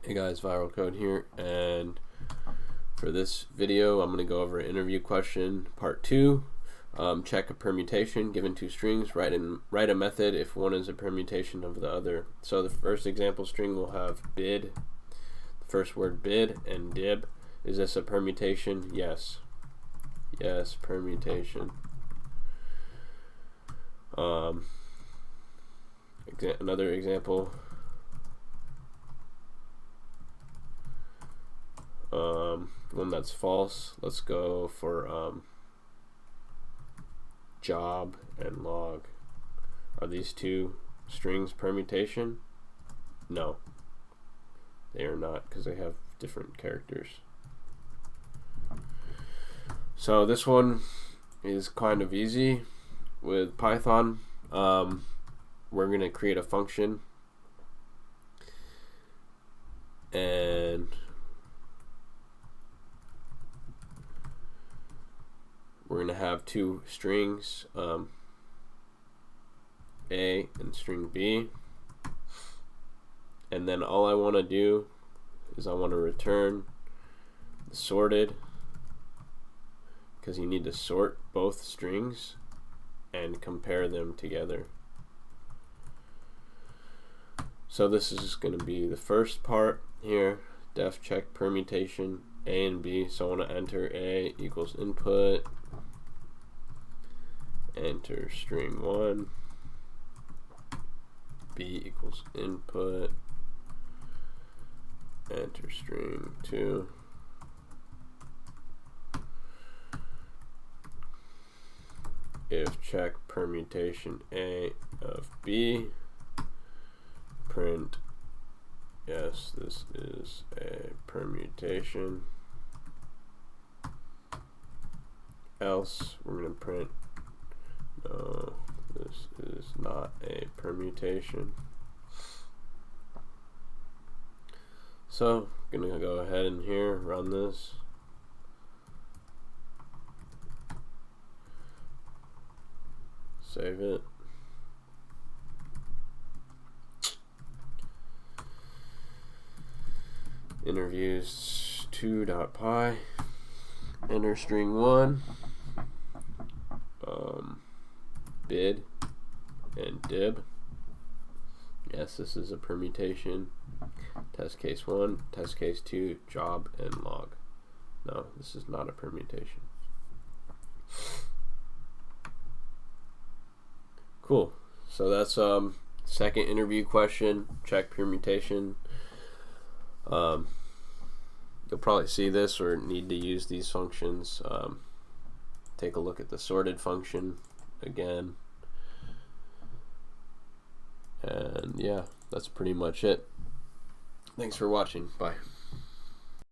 Hey guys, Viral Code here, and for this video I'm going to go over interview question part 2. Check a permutation given two strings. Write a method if one is a permutation of the other. So the first example string will have bid, the first word bid, and dib. Is this a permutation? Yes. Yes, permutation. Another example. One that's false. Let's go for job and log. Are these two strings permutation? No, they are not, because they have different characters. So this one is kind of easy with Python. We're going to create a function, and we're going to have two strings, A and string B, and then all I want to do is I want to return the sorted, because you need to sort both strings and compare them together. So this is going to be the first part here, def check permutation A and B. So I want to enter A equals input, enter string 1, B equals input, enter string 2, if check permutation A of B, print yes, this is a permutation, else we're going to print no, this is not a permutation. So I'm going to go ahead and here run this. Save it. Interviews 2.py, enter string 1, bid and dib. Yes, this is a permutation. Test case 1, test case 2, job and log. No, this is not a permutation. Cool. So that's second interview question, check permutation. You'll probably see this or need to use these functions. Take a look at the sorted function again. And yeah, that's pretty much it. Thanks for watching. Bye.